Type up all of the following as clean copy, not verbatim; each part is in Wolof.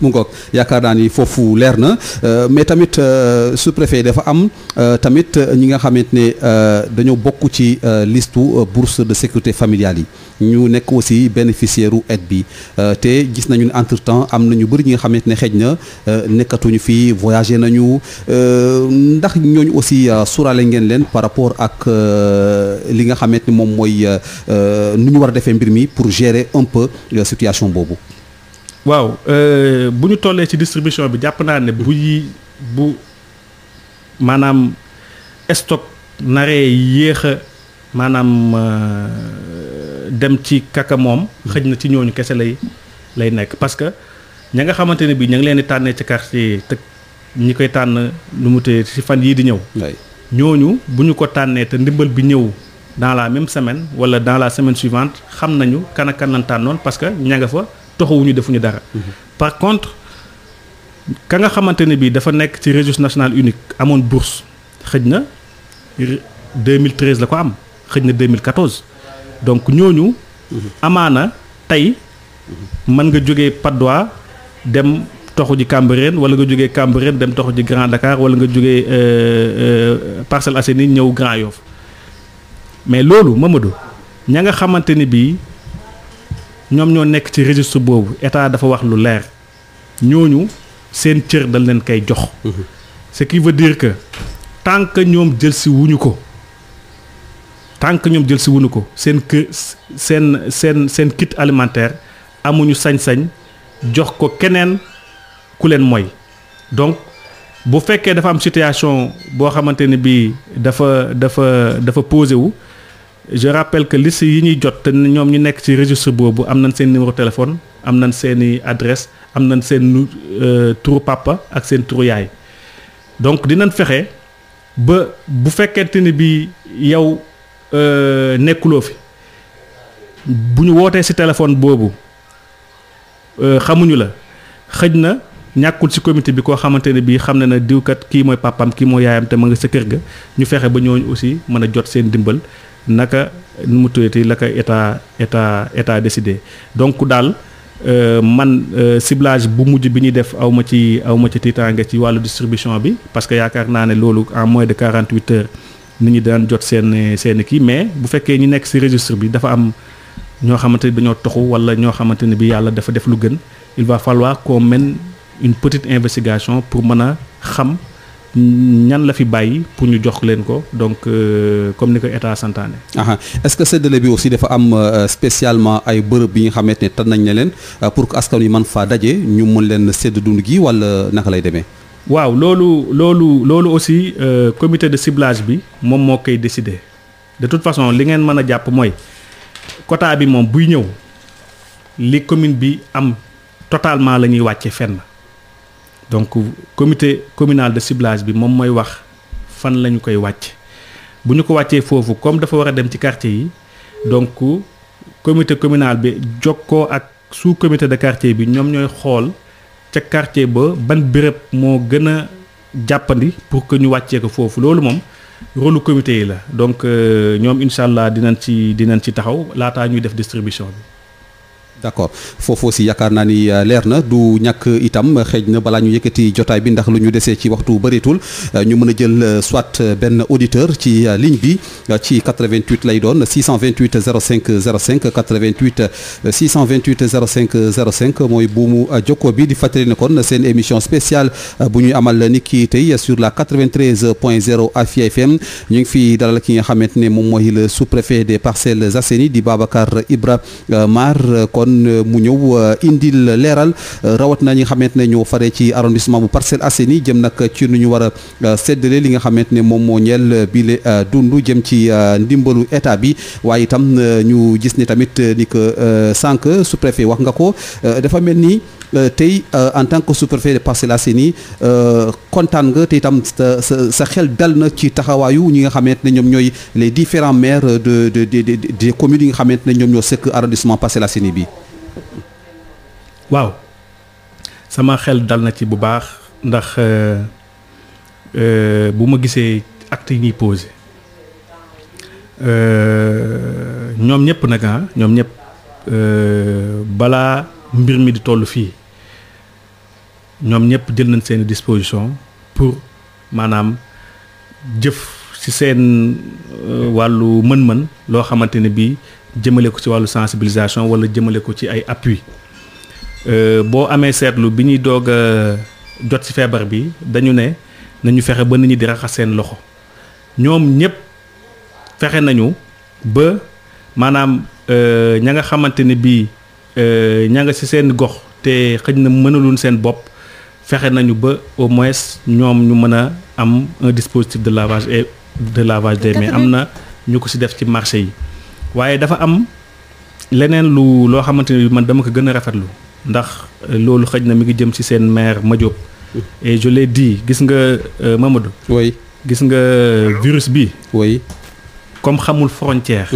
mu ngoog yaakaar naa ni foofu leer na mais tamit sous-préfet dafa am tamit ñi nga xamante ne dañoo bokk ci listu bourse de sécurité familiale yi ñu nekk aussi bénéficiaire u aide bi te gis nañu ne entre temps am na ñu bëri ñi nga xamante ne xëj na nekkatuñu fii voyagé nañu ndax ñooñu aussi sóoraale ngeen leen par rapport ak li nga xamante ni moom mooy nu ñu war a defee mbir mi pour gérer un peu situation boobu. waaw bu ñu tollee ci distribution bi jàpp naa ne bu maanaam stock naree yéex a maanaam dem ci kaka moom xëj na ci ñooñu kese lay nekk parce que ña nga xamante ne bii ña ngi leen di tànnee ci quartier te ñi koy tànn nu mu tee ci fan yii di ñëw ñooñu bu ñu ko tànnee te ndimbal bi ñëw dans la même semaine wala dans la semaine suivante xam nañu kan ak kan lañ tànnoon parce que ña nga fa toxuwuñu defuñu dara. Par contre ka nga xamante ne bii dafa nekk ci registre national unique amoon bourse xëj na 2013 la ko am xëj na 2014 donc ñooñu. amaana tey mën nga jógee Patte d'Oie dem toxu ji Cambérène wala nga jógee Cambérène dem toxu ji Grand Dakar wala nga jógee Parcelles Assainies ñëw Grand Yoff mais loolu Mamadou ña nga xamante ni bii. ñoom ñoo nekk ci registre boobu état dafa wax lu leer ñooñu seen cër dañ leen koy jox. Ce qui veut dire que tant que ñoom jël si wuñu ko seen kër seen kit alimentaire amuñu sañ-sañ jox ko keneen ku leen mooy donc bu fekkee dafa am situation boo xamante ne bii dafa posé wu. Je rappelle que liste yi ñuy jot te ñoom ñu nekk ci registre boobu am nañ seen numéro téléphone am nañ seeni adresse am nañ seen turu papa ak seen turu yaay donc dinañ fexe ba bu fekkente ni bi yow nekkuloo fi bu ñu wootee ci téléphone boobu xamuñu la xëj na ñàkkul ci comité bi koo xamante ne bii xam na ne diwkat kii mooy papam kii mooy yaayam te ma nga sa kër ga ñu fexe ba ñooñu aussi mën a jot seen dimbal naka nu mu tuddati la ko état décidé donc daal man ciblage bu mujj bi ñuy def aw ma ci tiitaange ci wàllu distribution bi parce que yaakaar naa ne loolu en moins de 48 heures nit ñi daan jot seen kii mais bu fekkee ñi nekk ci registre bi dafa am ñoo xamante ni dañoo toxu walla ñoo xamante ne bi yàlla dafa def lu gën il va falloir qu'on mène une petite investigation pour mën a xam ñan la fi bàyyi pour ñu jox leen ko donc comme ni ko état santaane. Est-ce que séddale bi aussi dafa am spécialement ay bërëb bi nga xamante ne tan nañ ne leen pour que askan wi mën faa daje ñu mën leen sédd dund gi wala naka lay demee. waaw loolu aussi comité de ciblage bi moom moo koy décider de toute façon li ngeen mën a jàpp mooy quota bi moom buy ñëw li commune bi am totalement la ñuy wàcce fenn. donc comité communal de ciblage bi moom mooy wax fan la ñu koy wàcc bu ñu ko wàccee foofu comme dafa war a dem ci quartier yi donc comité communal bi jokkoo ak sous comité de quartier bi ñoom ñooy xool ca quartier ba ban béréb moo gën a jàppandi pour que ñu wàccee ko foofu loolu moom rôle comité yi la donc ñoom incha allah dinañ ci taxaw laataa ñuy def distribution bi. d'accord foofu aussi yaakaar naa ni leer na du ñàkk itam xëj na balaa ñu yëkkati jotaay bi ndax lu ñu desee ci waxtu bëreetul ñu mën a jël soit benn auditeur ci ligne bi ci 88 lay doon 628 05 05 88 628 05 05 mooy buumu jokko bi di fàttali ne kon seen émission spéciale bu ñuy amal ni ki tey sur la 93.0 Afia FM ñu ngi fi dalal ki nga xamante ne moom mooy le sous-préfet des Parcelles Assainies di Babacar Ibra Mar kon mu ñëw indil leeral rawat na ñi nga xamante ne ñoo fare ci arrondissement bu Parcelles Assainies jëm nag ci nu ñu war a séddale li nga xamante ne moom moo ñeel bile dund jëm ci ndimbalu état bi waaye itam ñu gis ni tamit ni que sànq sous-préfet wax nga ko dafa mel ni tey en tant que sous-préfet de Parcelles Assainies kontaan nga te itam sa xel dal na ci taxawaayu ñi nga xamante ne ñoom ñooy les différents maires des communes yi nga xamante ne ñoom ñoo sëkk arrondissement Parcelles Assainies bi. waaw sama xel dal na ci bu baax ndax bu ma gisee actes yi ñuy posé ñoom ñëpp nag ñoom ñëpp balaa mbir mi di toll fii ñoom ñëpp jël nañ seen disposition pour maanaam jëf ci seen wàllu mën-mën loo xamante ne bii jëmale ko ci wàllu sensibilisation wala jëmale ko ci ay appui boo amee seetlu bi ñuy doog a jot ci feebar bi dañu ne nañu fexe ba nit ñi di raxas seen loxo ñoom ñëpp fexe nañu ba maanaam ña nga xamante ne bii ña nga ci seen gox te xëj na mënaluñ seen bopp fexe nañu ba au moins ñoom ñu mën a am un dispositif de lavage des mains am na ñu ko ci def ci marché yi waaye dafa am leneen loo xamante ne man dama ko gën a rafetlu ndax loolu xëj na mi ngi jëm ci seen maire Madiop et je l'ai dit gis nga Mamadou. oui gis nga virus bi. oui comme xamul frontière.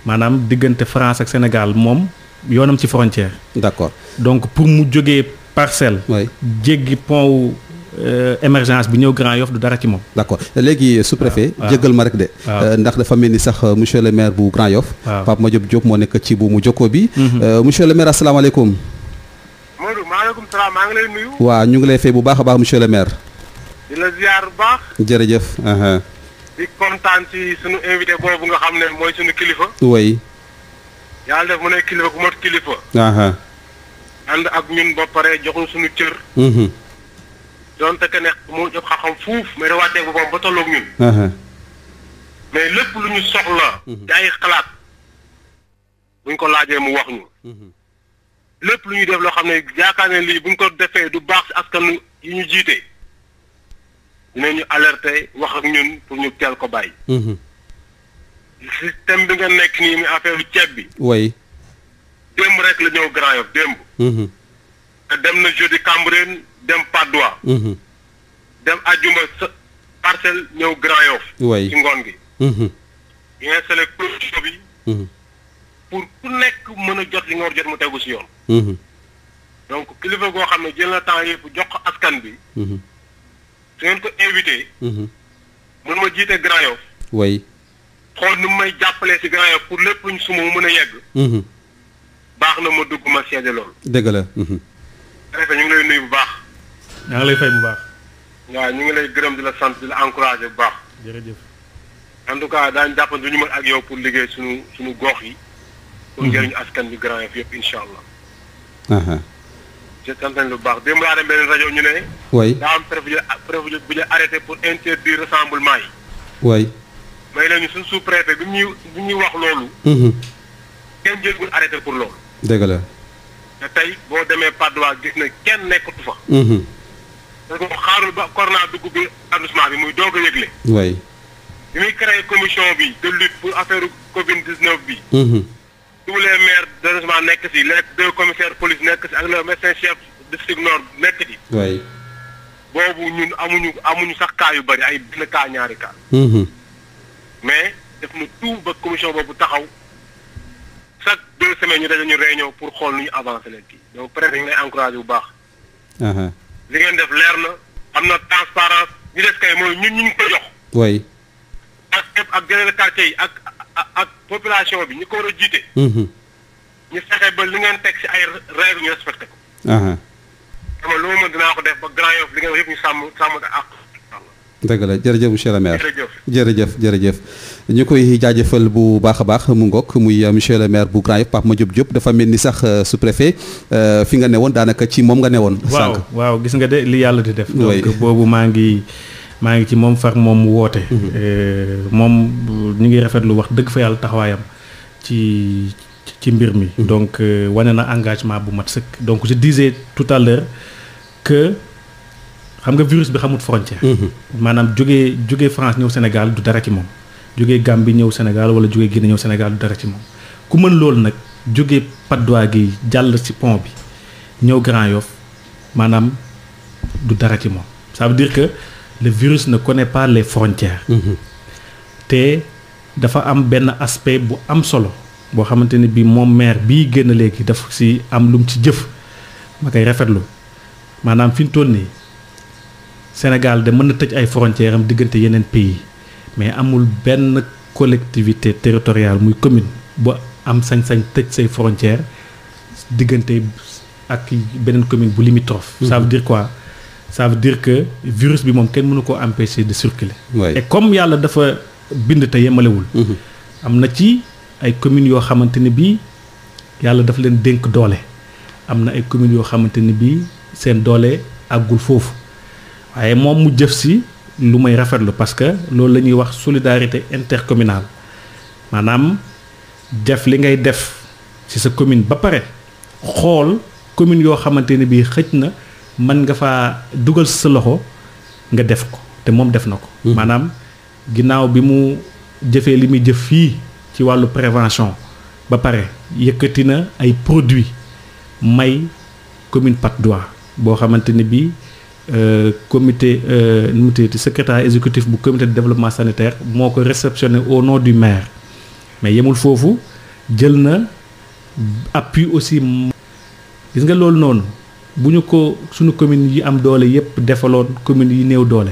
maanaam diggante France ak Sénégal moom yoonam ci frontière. d'accord donc pour mu jógee parcelle. oui jéggi pont émergence bi ñëw Grand Yoff du dara ci moom. d'accord léegi sous-préfet. jéggal ma rek de. ndax dafa mel ni sax monsieur le maire bu Grand Yoff. Pape Madiop Diop moo nekk ci buumu jokkoo bi. monsieur le maire asalaamaaleykum. Modou maaleykum salaam maa ngi lay nuyu. waaw ñu ngi lay fay bu baax a baax monsieur le maire. di la ziar bu baax. jërëjëf. di kontaan ci sunu invité boobu nga xam ne mooy sunu kilifa. oui. yàlla def mu ne kilifa ku mot kilifa. ànd ak ñun ba pare joxuñ sunu cër. donte que ne moo jox xam-xam fuuf mais da wàccee boppam ba tolloog ñun. mais lépp lu ñu soxla. ci ay xalaat buñ ko laajee mu wax ñu. lépp lu ñuy def loo xam ne yaakaar ne lii buñ ko defee du baax ci askan yi ñu jiite dinañu alerter wax ak ñun pour ñu teel ko bàyyi. système bi nga nekk nii mi affaire ceeb bi. oui. démb rek la ñëw Grand Yoff démb. te dem na jeudi Cambérène dem Patte d'Oie. dem àjjuma sa Parcelles ñëw Grand Yoff. oui ci ngoon gi. ñu installé production bi. pour ku nekk mën a jot li nga war jot mu tegu ci yoon. donc kilifa goo xam ne jël na temps yëpp jox ko askan bi. su ngeen ko invité. mën ma jiite Grand Yoff. oui. xool nu may jàppalee ci Grand Yoff pour lépp luñ suma mu mën a yegg. baax na ma dugg ma seede loolu. dëgg la. préfet ñu ngi lay nuyu bu baax. maa ngi lay fay bu baax. waaw ñu ngi lay gërëm di la sant di la encouragé bu baax. jërëjëf. en tout cas daañu jàppante du ñu mën ak yow pour liggéey suñu gox yi. pour njëriñu askan bi Grand Yoff yëpp incha allah. je sant nañ lu baax démb laa dem benn rajo ñu ne. oui daa am préfet bu ñu arrêté pour interdire rassemblement yi. oui. may la ñu suñ sous-préfet bi ñuy wax loolu. kenn jëlgul arrêté pour loolu. dëgg la. te tey boo demee Patte d'Oie gis na kenn nekkatu fa. parce que xaarul ba corona dugg bi arrondissement bi muy doog a yëgle. oui. bi muy créé commission bi de lutte pour affaire Covid 19 bi. tous les maires d'arrondissement nekk si les 2 commissaires police nekk si ak le médecin chef district nord nekk si. oui. boobu ñun amuñu sax cas yu bari ay benn cas ñaari cas. mais def na tout ba commission boobu taxaw chaque 2 semaines ñu daje ñu réunion pour xool nu ñu avancer leen kii donc préfet ñu ngi lay encouragé bu baax. li ngeen def leer na am na transparence ñu def kay mooy ñun ñu ngi ko jox. oui. ak yeneen quartier yi ak population bi ñu ko war a jiite. ñu fexe ba li ngeen teg ci ay règles ñu respecté ko. xam lu ma mën dinaa ko def ba Grand Yoff li ngeen wax yëpp ñu sàmm ak. dëgg la jërëjëf monsieur le maire jërëjëf jërëjëf ñu koy jaajëfal bu baax a baax mu ngoog muy monsieur le maire bu Grand Yoff Pape Madiop Diop dafa mel ni sax sous-préfet fi nga newoon daanaka ci moom nga newoon. sànq waaw gis nga de li yàlla di def. donc boobu maa ngi ci moom far moom mu woote. moom ñu ngi rafetlu wax dëgg fa yàlla taxawaayam ci mbir mi. donc wane na engagement bu mat sëkk. donc je disais tout à l'heure que xam nga virus bi xamut frontière. maanaam jógee France ñëw Sénégal du dara ci moom. jógee Gambie ñëw Sénégal wala jógee Guinée ñëw Sénégal du dara ci moom ku mën loolu nag jógee Patte d'Oie gi jàll ci pont bi ñëw Grand Yoff maanaam du dara ci moom ça veut dire que le virus ne connaît pas les frontières. te dafa am benn aspect bu am solo boo xamante ne bii moom maire bii génn léegi dafa ci am lu mu ci jëf ma koy rafetlu maanaam fi ñu toll nii Sénégal de mën na tëj ay frontières am diggante yeneen pays mais amul benn collectivité territoriale muy commune bu am sañ-sañ tëj say frontières diggante ak beneen commune bu limitrophe. Ça veut dire quoi? Ça veut dire que virus bi moom kenn mënu ko empêcher de circuler. Et comme yàlla dafa bind te yemalewul. am na ci ay communes yoo xamante ni bii yàlla dafa leen dénk doole. am na ay communes yoo xamante ni bii seen doole àggul foofu waaye moom mu jëf si lu may rafetlu parce que loolu la ñuy wax solidarité intercommunale maanaam def li ngay def ci sa commune ba pare xool commune yoo xamante ni bii xëj na mën nga faa dugal sa loxo nga def ko te moom def na ko. maanaam ginnaaw bi mu jëfee li muy jëf fii ci wàllu prévention ba pare yëkkati na ay produits may commune Patte d'Oie boo xamante ni bii comité nu mu tuddati secrétaire exécutif bu comité de développement sanitaire moo ko réceptionné au nom du maire mais yemul foofu jël na appui aussi. gis nga loolu noonu bu ñu ko suñu commune yi am doole yépp defaloon commune yi néew doole.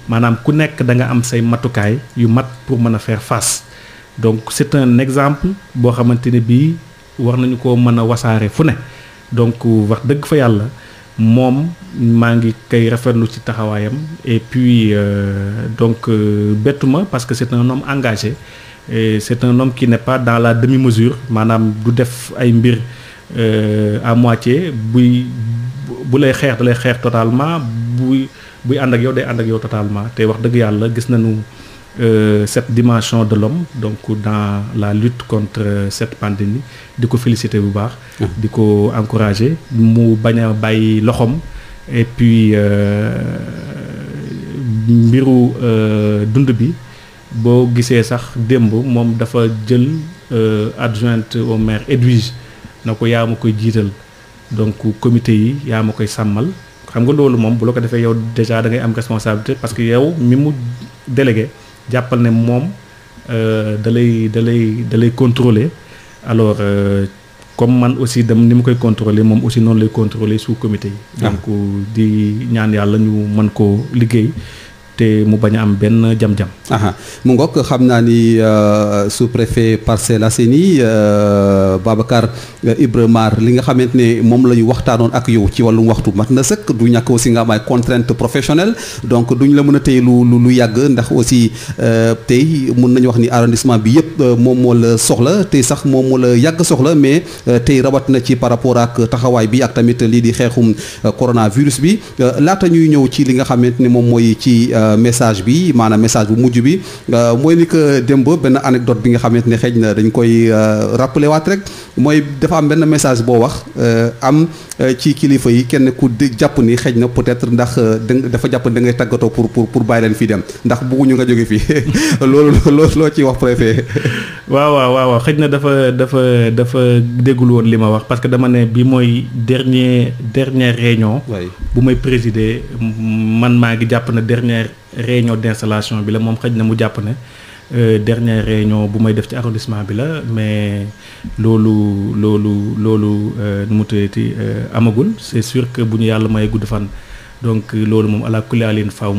maanaam ku nekk da nga am say matukaay yu mat pour mën a faire face donc c'est un exemple boo xamante ne bii war nañu ko mën a wasaare fu ne donc wax dëgg fa yàlla moom maa ngi koy rafetlu ci taxawaayam et puis donc bettu ma parce que c'est un homme engagé et c'est un homme qui n'est pas dans la demi-mesure maanaam du def ay mbir à moitié bu lay xeex da lay xeex totalement buy ànd ak yow day ànd ak yow totalement te wax dëgg yàlla gis nañu cette dimension de l'homme donc dans la lutte contre cette pandémie di ko féliciter bu baax di ko encourager mu bañ a bàyyi loxoom et puis mbiru dund bi boo gisee sax démb moom dafa jël adjointe au maire Edwige na ko yaa ma koy jiital donc comité yi yaa ma koy sàmmal xam nga loolu moom bu la ko defee yow déjà da ngay am responsabilité parce que yow mi mu délégué jàppal ne moom da lay contrôler alors comme man aussi dem ni mu koy contrôler moom aussi noonu lay contrôler sous comité yi donc di ñaan yàlla ñu mën koo liggéey te mu bañ a am benn jam-jam. mu ngoog xam naa ni sous-préfet Parcelles Assainies Babacar Ibra Mar li nga xamante ne moom la ñu waxtaanoon ak yow ci wàllum waxtu mat na sëkk du ñàkk aussi nga am ay contraintes professionnelles donc duñ la mën a téye lu yàgg ndax aussi tey mun nañu wax ni arrondissement bi yëpp moom moo la soxla tey sax moom moo la yàgg soxla mais tey rawat na ci par rapport ak taxawaay bi ak tamit lii di xeexum coronavirus bi laata ñuy ñëw ci li nga xamante ne moom mooy ci message bi maanaam message bu mujj bi mooy ni que démb benn anecdote bi nga xamante ne xëy na dañ koy rappeler waat rek mooy dafa am benn message boo wax am ci kilifa yi kenn ku jàpp ni xëy na peut-être ndax dafa jàpp da ngay tàggatoo pour bàyyi leen fii dem ndax bëgguñu nga jóge fii loolu loo ciy wax préfet. waaw xëy na dafa déggul woon li ma wax parce que dama ne bi mooy dernière réunion. bu may présider man maa ngi jàpp na dernière réunion d'installation bi la moom xëy na mu jàpp ne dernière réunion bu may def ci arrondissement bi la mais loolu nu mu tuddati amagul c'est sûr que bu ñu yàlla may gudd fan donc loolu moom ala kulli alin faaw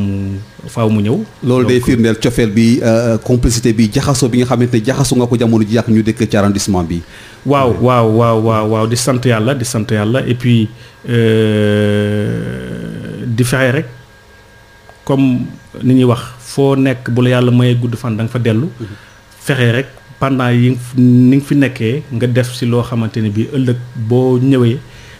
mu ñëw. loolu day firndeel cofeel bi complicité bi jaxasoo bi nga xamante ne jaxasu nga ko jamono ji ak ñu dëkk ci arrondissement bi. waaw di sant yàlla et puis di fexe rek comme ni ñuy wax foo nekk bu la yàlla mayee gudd fan da nga fa dellu. fexe rek pendant ni nga fi nekkee nga def ci loo xamante ne bii ëllëg boo ñëwee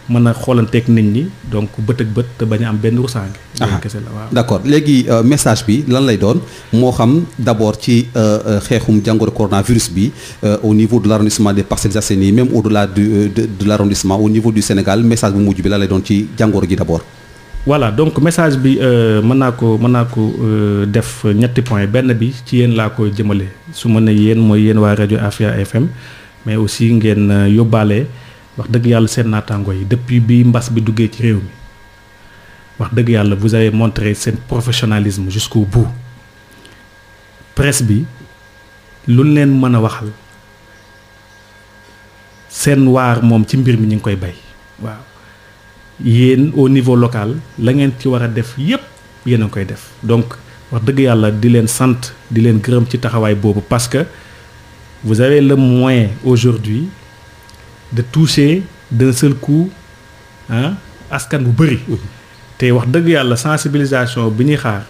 mën a xoolanteeg nit ñi donc bët ak bët te bañ a am benn rusaange. kese la waaw. d'accord léegi message bi lan lay doon moo xam d'abord ci xeexum jàngoro coronavirus bi au niveau de l'arrondissement des Parcelles Assainies même au-delà de l'arrondissement au niveau du Sénégal message bu mujj bi lan lay doon ci jàngoro ji d'abord. voilà donc message bi mën naa ko def ñetti point benn bi ci yéen laa koy jëmale su ma ne yéen mooy yéen waa rajo Afia FM mais aussi ngeen yóbbaale wax dëgg yàlla seen naataango yi depuis bi mbas bi duggee ci réew mi wax dëgg yàlla vous avez montré seen professionnalisme jusqu'au bout presse bi lu leen mën a waxal seen waar moom ci mbir mi ñu ngi koy bay waaw. yéen au niveau local la ngeen ci war a def yépp yéen a ngi koy def donc wax dëgg yàlla di leen sant di leen gërëm ci taxawaay boobu parce que vous avez le moyen aujourd'hui de toucher d'un seul coup askan bu bëri. te wax dëgg yàlla sensibilisation bi ñuy xaar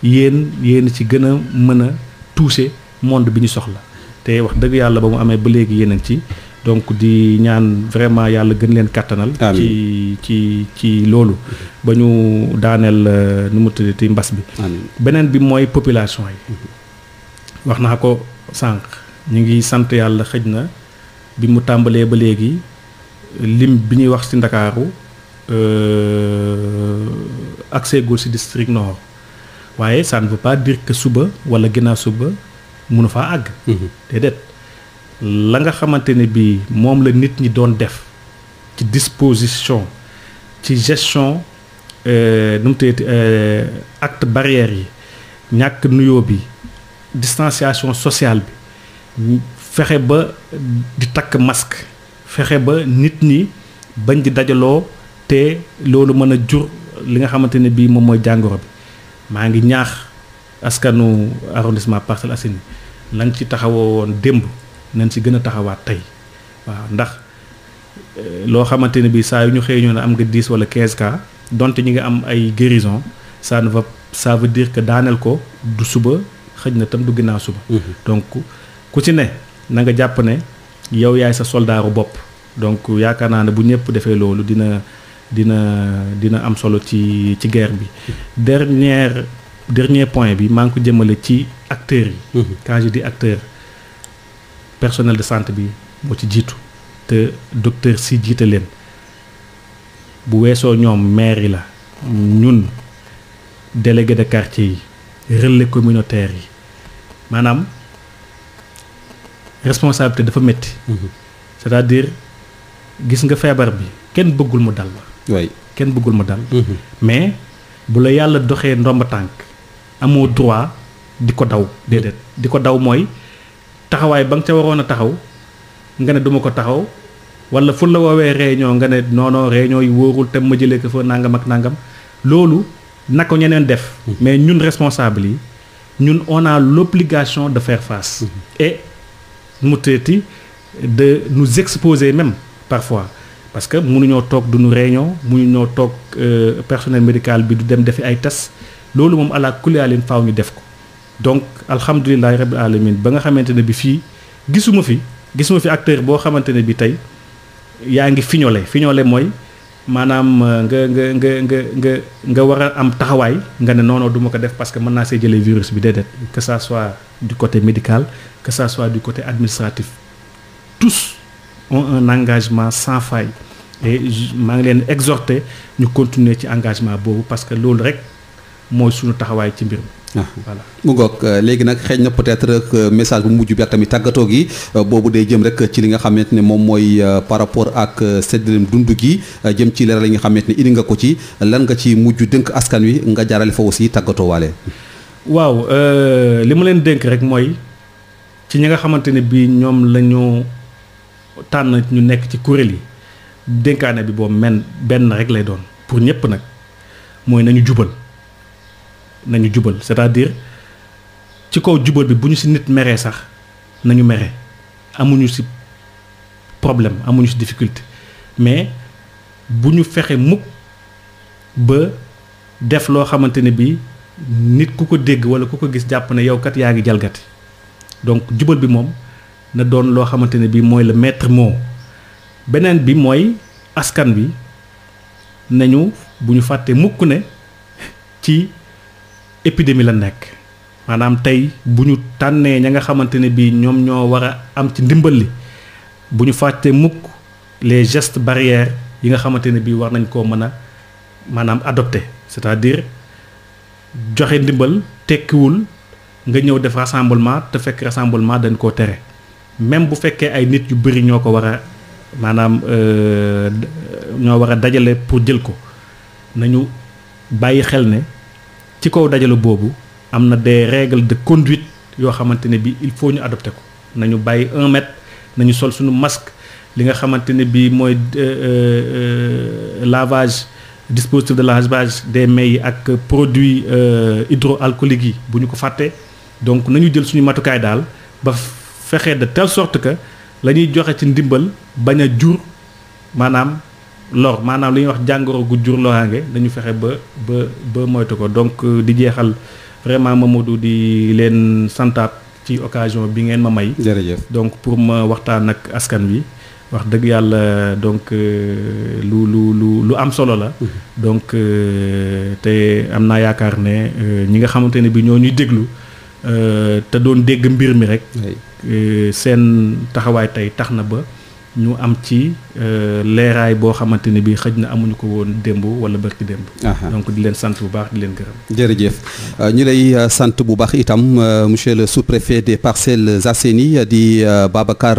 yéen ci gën a mën a toucher monde bi ñu soxla te wax dëgg yàlla ba mu amee ba léegi yéen ci donc di ñaan vraiment yàlla gën leen kàttanal. ci loolu. ba ñu daaneel nu mu tuddati mbas bi. beneen bi mooy population yi. wax naa ko sànq ñu ngi sant yàlla xëj na bi mu tàmbalee ba léegi lim bi ñuy wax ci Ndakaaru accès gul ci district nord waaye ça ne veut pas dire que suba wala ginnaaw suba mënu faa àgg. déedéet la nga xamante ne bii moom la nit ñi doon def ci disposition ci gestion nu mu tuddati acte barrière yi ñàkk nuyoo bi distanciation sociale bi fexe ba di takk masque fexe ba nit ñi bañ di dajaloo te loolu mën a jur li nga xamante ne bii moom mooy jàngoro bi maa ngi ñaax askanu arrondissement Parcelles Assainies lañ ci taxawoo woon démb nañ ci gën a taxawaat tey waaw ndax loo xamante ne bii saa yu ñu xëy ñu ne am nga 10 wala 15 cas donte ñi nga am ay guérison ça veut dire que daaneel ko du suba xëj na tam du ginnaaw suba. donc ku ci ne na nga jàpp ne yow yaay sa soldaaru bopp donc yaakaar naa ne bu ñëpp defee loolu dina am solo ci guerre bi. dernier point bi maa ngi ko jëmale ci acteurs yi. quand je dis acteur personnel de santé bi moo ci jiitu te docteur si jiite leen bu weesoo ñoom maire yi la ñun délégué de quartier yi relais communautaire yi maanaam responsabilité dafa métti. c'est-à-dire gis nga feebar bi kenn bëggul mu dal la. oui kenn bëggul mu dal. mais bu la yàlla doxee ndomba tànk amoo droit di ko daw déedéet di ko daw mooy taxawaay ba nga ca waroon a taxaw nga ne duma ko taxaw wala fu la woowee réunion nga ne non réunion yi wóorul te ma jëlee ko fa nangam ak nangam loolu na ko ñeneen def. mais ñun responsable yi ñun on a l'obligation de faire face. et mu teeti de nous exposer même parfois parce que mënuñoo toog duñu réunion mënuñoo toog personnel médical bi du dem defi ay tests loolu moom ala kulli alin faaw ñu def ko donc alhamdulilahi rabbil alamin ba nga xamante ne bi fii gisuma fi acteur boo xamante ne bi tey yaa ngi fiñole mooy maanaam nga war a am taxawaay nga ne non du ma ko def parce que mën naa see jëlee virus bi déedéet que ça soit du côté médical que ça soit du côté administratif tous ont un engagement sans faille et maa ngi leen exhorter ñu continuer ci engagement boobu parce que loolu rek mooy suñu taxawaay ci mbir mi. voilà mu ngoog léegi nag xëy na peut-être message bu mujj bi ak tamit tàggatoo gi boobu day jëm rek ci li nga xamante ne moom mooy par rapport ak séddaleem dund gi jëm ci leeral yi nga xamante ne indi nga ko ci lan nga ci mujj dénk askan wi nga jaarale fa aussi tàggatoo waale. waaw li ma leen dénk rek mooy ci ñi nga xamante ne bii ñoom la ñu tànn ñu nekk ci kuréel yi dénkaane bi boobu benn rek lay doon pour ñëpp nag mooy nañu jubal c'est-à-dire ci kaw jubal bi bu ñu ci nit meree sax nañu mere amuñu ci problème amuñu ci difficulté mais bu ñu fexe mukk ba def loo xamante ne bii nit ku ko dégg walla ku ko gis jàpp ne yow kat yaa ngi jalgati donc jubal bi moom na doon loo xamante ne bii mooy le maître mot beneen bi mooy askan bi nañu bu ñu fàtte mukk ne ci épidémie la nekk maanaam tey bu ñu tànnee ña nga xamante ne bii ñoom ñoo war a am ci ndimbal li bu ñu fàtte mukk les gestes barrières yi nga xamante ne bii war nañ koo mën a maanaam adopté c'est-à-dire joxe ndimbal tekkiwul nga ñëw def rassemblement te fekk rassemblement dañ koo tere même bu fekkee ay nit yu bëri ñoo ko war a maanaam ñoo war a dajale pour jël ko nañu bàyyi xel ne ci kaw dajale boobu am na des règles de conduite yoo xamante ne bi il faut ñu adopté ko nañu bàyyi 1 mètre nañu sol suñu masque li nga xamante ne bi mooy lavage dispositif de lavage des mains yi ak produits hydroalcooliques yi bu ñu ko fàttee donc nañu jël suñu matukaay daal ba fexe de telle sorte que la ñuy joxe ci ndimbal bañ a jur maanaam lor maanaam li ñuy wax jàngoro gu jur loraange dañu fexe ba moytu ko donc di jeexal vraiment Mamadou di leen santaat ci occasion bi ngeen ma may. jërëjëf donc pour ma waxtaan ak askan wi wax dëgg yàlla donc lu am solo la. donc te am naa yaakaar ne ñi nga xamante ne bi ñoo ñuy déglu te doon dégg mbir mi rek. seen taxawaay tey tax na ba ñu am ci leeraay boo xamante ne bi xëj na amuñu ko woon démb wala barki démb. donc di leen sant bu baax di leen gërëm. jërëjëf ñu lay sant bu baax itam monsieur le sous-préfet des Parcelles Assainies di Babacar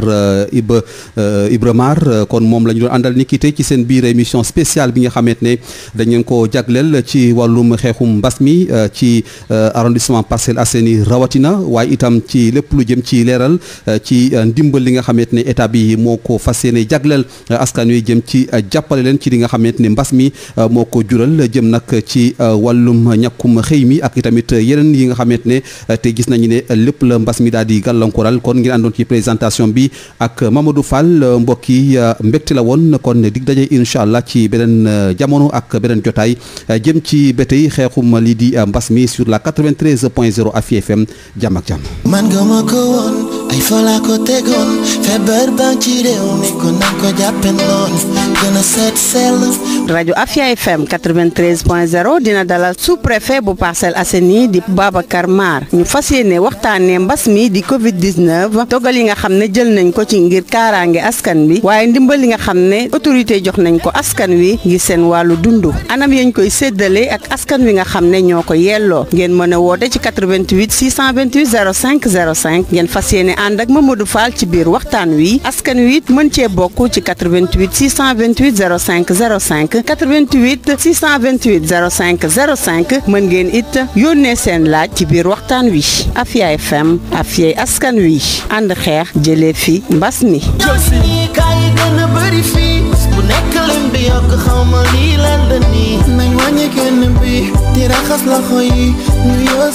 Ibra Mar kon moom la ñu doon àndal ni ki tey ci seen biir émission spéciale bi nga xamante ne dañ leen ko jagleel ci wàllum xeexum mbas mi ci arrondissement Parcelles Assainies rawatina waaye itam ci lépp lu jëm ci leeral ci ndimbal li nga xamante ne état bi moo ko fas yéene jagleel askan wi jëm ci jàppale leen ci li nga xamante ne mbas mi moo ko jural jëm nag ci wàllum ñàkkum xëy mi ak itamit yeneen yi nga xamante ne te gis nañu ne lépp la mbas mi daal di gàllankooral kon ngeen àndoon ci présentation bi ak Mamadou Fall mbokk yi mbégte la woon kon dig daje incha allah ci beneen jamono ak beneen jotaay jëm ci ba tey xeexum lii di mbas mi sur la 93.0 Afia FM jàmm ak jàmm. man nga ma ko woon ay fa la ko tegoon feebar baa ci réew mi ko nan ko jàppe noonu gën a seet sell. rajo Afia FM 93.0 dina dalal sous-préfet bu Parcelles Assainies di Babacar Mar ñu fas yéene waxtaanee mbas mi di Covid 19 dogal yi nga xam ne jël nañ ko ci ngir kaaraange askan bi waaye ndimbal yi nga xam ne autorité jox nañ ko askan wi ngir seen wàllu dund anam yañ koy séddale ak askan wi nga xam ne ñoo ko yelloo ngeen mën a woote ci 88 628 05 05 ngeen fas yéene ànd ak Mamadou Fall ci biir waxtaan wi askan wi it mën cee bokk ci 88 628 05 05 88 628 05 05 mën ngeen it yónnee seen laaj ci biir waxtaan wi Afia FM Afia askan wi ànd xeex jëlee fi mbas mi. kaay gën a bëri fii bu nekk leen bi yokk xawma lii lan la nii nañ wàññi kenn bi di raxas loxo yi ñu yoo